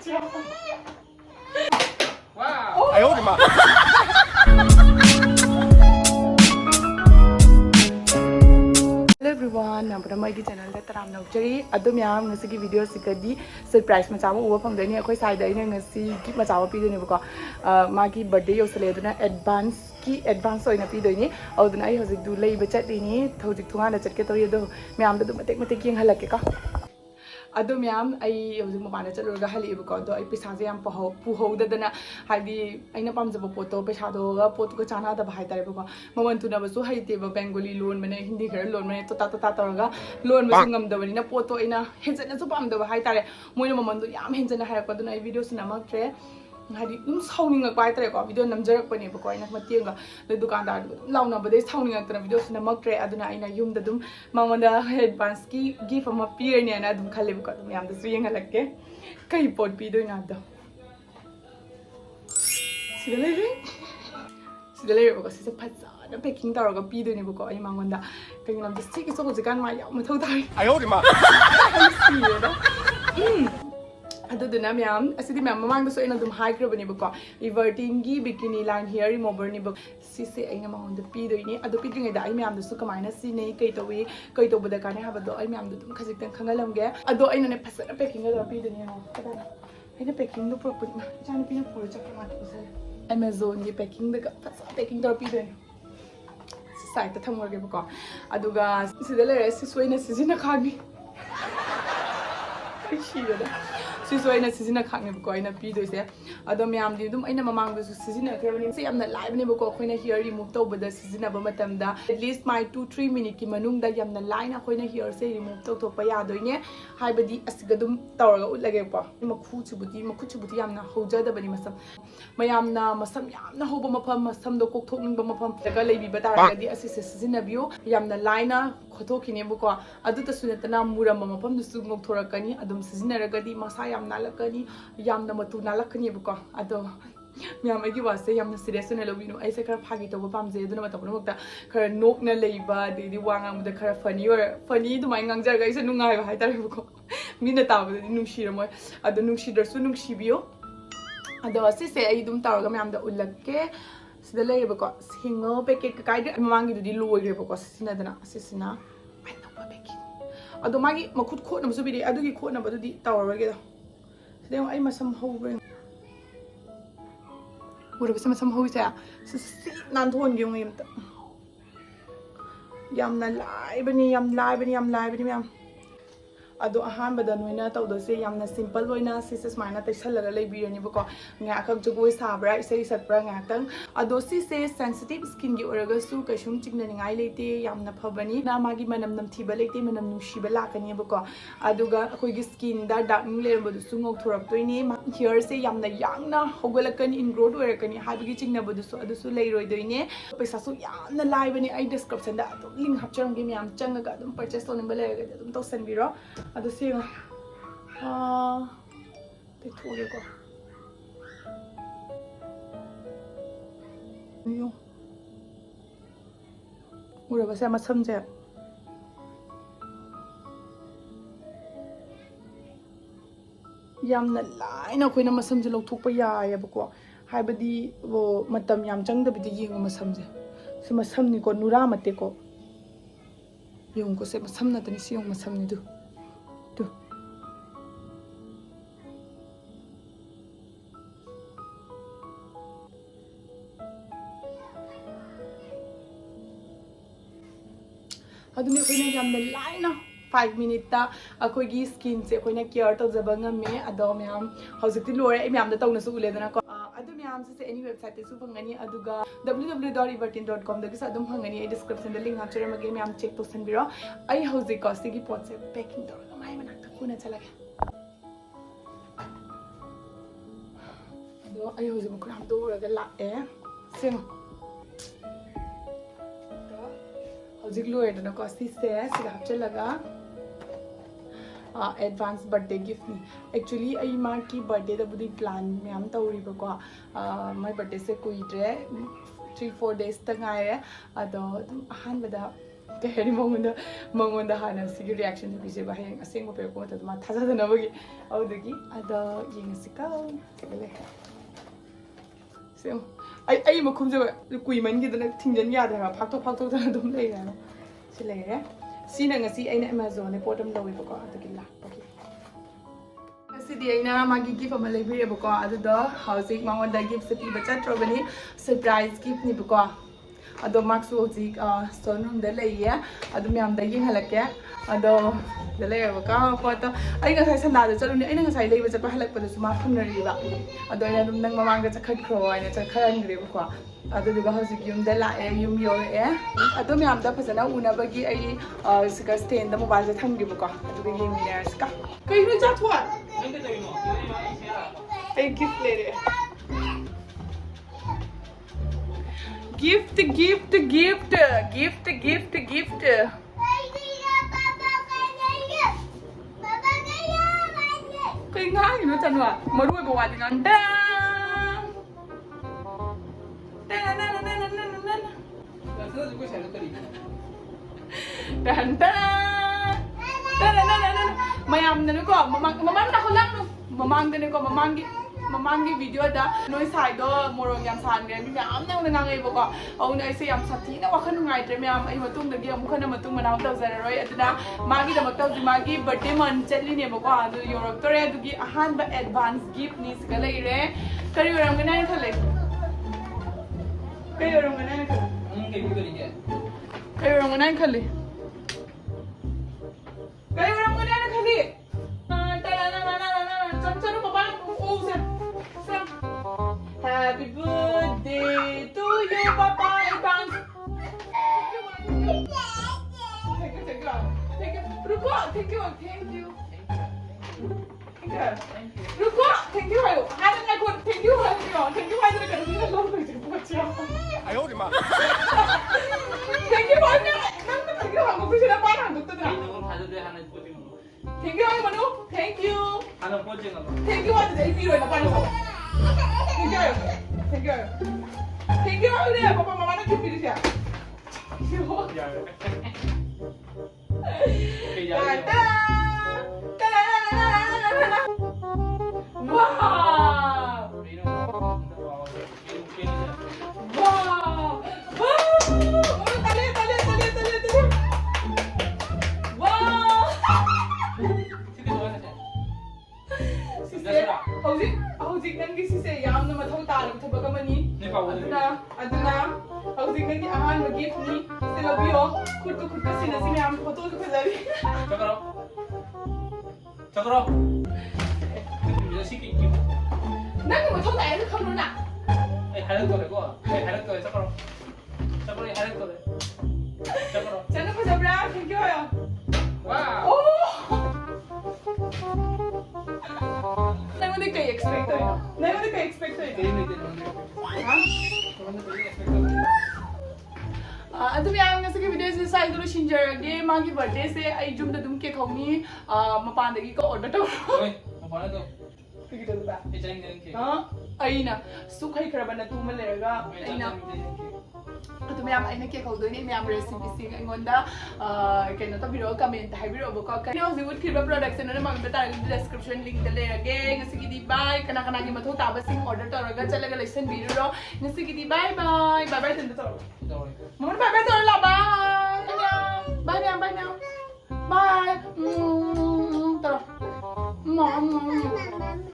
Wow! I hold him up. Hello everyone, I'm from my channel. I'm Nurjari. Adom yam ngasi video sikadi surprise macam uwa pangdai ni akoi side ni ngasi ki macam pi ni buka magi birthday yosale duna advance oi na pi doi ni auduna ai hojik du lei bachat ni hojik thunga na chat ke tori do myam da matek matek yeng halak ke ka adom yam ai hojik mabana chalurga hali buka do ai pisa je yam puho da dana hadi aina pamjaba poto pesa do ga pot ko chana da bhai tare buka maman tuna basu haite ba bengali loan mane hindi khar loan mane tota taraga loan basu ngam da bani na poto ina henjana su pam da bhai tare moina maman do yam henjana harak pa do ai video sina mak tre hadi um sauning ak bai tare ko video namjarak pani ba ko ina matienga le dukandar launa ba de sauning ak tara video sina mak tre aduna ina yum da dum mamanda advance ki gift ama peer ni ana dum khale ko dum yam da su yenga lakke kai pot pi do ina da sida le ko sisa phatsa na packing taraga pi do ni ba ko ai mangonda kai nam da stick so ko jikan ma yam thau thai I hold him up. aduduna myam asidi myam mamang da so ina dum high crab ni bako everteen gi bikini line hair remover ni bako sise aina mahon da pi do ni adu pi ding da ai myam da su kamaina si nei kai towi kai to buda kana ha ba do ai myam da dum khajik tan khangalam ge adu aina ne phasa packing da pi do ni ho kada aina packing do proper ma chan pi na pura chakra ma ko sai Amazon gi packing da phasa packing da pi do ni site ta thamor ge bako aduga sida le si soina sijina khani Siswayna sizina khakne ko aina pi do se adom yam di dum aina mamang du sizina khrabani se yamna live ne ko khoina hair remove to bada sizina ba matam da at least my 2-3 minute ki manung da yamna line a khoina hair se remove to to pa ya do ne haibadi asiga dum tawraga utlage pa makhu chubuti yamna hoja da bani masam mayamna masam yamna hoba mafam masam do kok thokning ba mafam daga leibi ba tara di asise sizina biu yamna line a khothokine bu ko adu ta sunatana muram ba mafam du su ngok thorakani adum sizina ragadi masa yam nalakani yam na matu nalakani buka ado myam ai gi wase yam na serious na lobinu ai se khara phagi to ba pamje duna mata bunu mukta khara nok na leiba de wanga mu da khara funny du mai ngangjar ga isa nungai ba hai tare buko mina ta ba di nungshi ramoi ado nungshi dar su nungshi biyo ado se se ai dum tar ga myam da ulakke sida lei buko single packet ka kai mamangi du di loi re buko sina dana sisina ai no ba packet ado magi makut khot na su bi adu gi khot na ba du di tawar ge da Then I must some whole ring. What if some whole there? Nan thon yung yam na live ni yam yam. Ado ahan bada noina to do se yam na simple loina sis mana te shalala le bi ni bako nga khak jogoi sabra isai satpra nga tang ado si se sensitive skin gi oraga su ka shum chigna ni ngai lete yam na phabani na magi manam nam thiba lete manam nu shiba la kani bako aduga khoi gi skin da darkening le bodu su ngok thorak toini hair se yam na yang na hogolakani in growth orakani habi gi chigna bodu su adu su lei roi doine paisa su yam na live bani ai description da link hapchang gi yam changa ga dum purchase to nimba le ga dum to send biro ado siya te thore ko yo ura ba sa masam je yam na lai na khoina masam je lok thok pa ya ya ba ko haibadi wo matam yam chang da bi yeng masam je se masam ni ko nura mate ko yung ko se masam na tani si yung masam ni du aduni khoina yamna laina 5 minute ta akoi gi skin se khoina care to jaba ngame adom yam hojikti lore ai myam da tawna su ule dana ko adum yam se any website te su phangani aduga www.everteen.com da gisa adum phangani ai description da link hapchare mage myam check to sanbiro ai hojik ko sigi pot se packing tor mai manak ta kuna chalage ado ai hojik ko ram do raga la sing hojik lo edana ko si se siga hapchalaga advance birthday gift ni actually ai ma ki birthday da budi plan myam tawri ba ko my birthday se kuitre 3-4 days ta ngai ado ahan bada Kaya mangunda hana sige reaction to bise bahayang asing mo pero kung ito matasa na bagi dagi ada yung sikaw sige so ay mo kumse kuy man gid na tingjan ya da phaktok da dum lei ga sile ya sina ngasi ay na Amazon ne potom lawi ba ko adagi la okay ngasi di ay na magi gift ama library ba ko adada housing mangunda gift sa tiba chat robani surprise gift ni ba ko ado maksu hoji sonum de lei ya ado myam da yin halak ya ado de lei ba ka ko to ai nga sai sanda da chalu ni ai nga sai lei ba chat ba halak pa da suma khumnari ba ado ina dum nang mamang da chakhat khro ai na chakhan gre ba ko ado duga hoji yum de la e yum yo e ado myam da phasana una ba gi ai sika stand da mobile da thang gi ba ko ado gi yin ni ska kai nu cha thwa ai gift le re Gift. Kaya nga, yun na tanwa. Maruwi ba wati nga? Mayam na ko, mamang na ko lang. Mamang na ko, Mamangi video da noi sai do morong yam san ge mi am nang nang ngai bo ko au nai se yam sathi na wakhan ngai tre mi am ai matung da ge am khana matung manau da zara roi aduna magi da makta ji magi birthday man chatli ne bo ko adu europe tore adu gi ahan ba advance gift ni ska lai re kari oram ga nai thale kari oram ga nai khale ke bi kari ge kari oram ga nai khale kari oram ga nai khale Happy birthday to you, Papa Advance. Thank you. Ruko, thank you. Ruko, thank you. Ada nak kot, thank you. Thank you. Ada nak kita lalu tu je. Ayo di mana? Thank you banyak. Thank you. Aku bisa dapat orang tu dah. Thank you, Manu. Thank you. Thank you. Ada dari biru nak panas. Thank you. Udah, papa mama nak kipir dia. Houzik nang sise yam na mathau tar thaba ka mani aduna houzik nang ahan ma gift ni selabio khud ka sina sina am photo ko khajari chakro ये सीखी की नंग mathau ta ai kham na ai harak to ko ai harak to chakro ai harak to chakro chana ko jabra thank you wow Nang kay expect tayo. Nang kay expect tayo. Ado biya nga sa video sa side ro shinjar ge magi birthday se ai jum da dum ke khawni mapan dagi ko order to. Oi, mapan to. Kigita ba? E charing nang ke. Ha? Ai na sukhai khara na tu ma lerga ai na ado ma'am आइना के खौदोनी ma'am recipe सिंग अंगोंदा केनो तो video comment हाइबिरो बको कने हजिबुत खिबा production ने मांग बता description link दे लेगे ngasiगidi bye कना कना की मथो ताबा सिंग ऑर्डर तोरगा चलेगा लेसन बिरो ngasiगidi बाय बाय बाय बाय तंद तो मोन बाय बाय तोरला bye bye now bye toro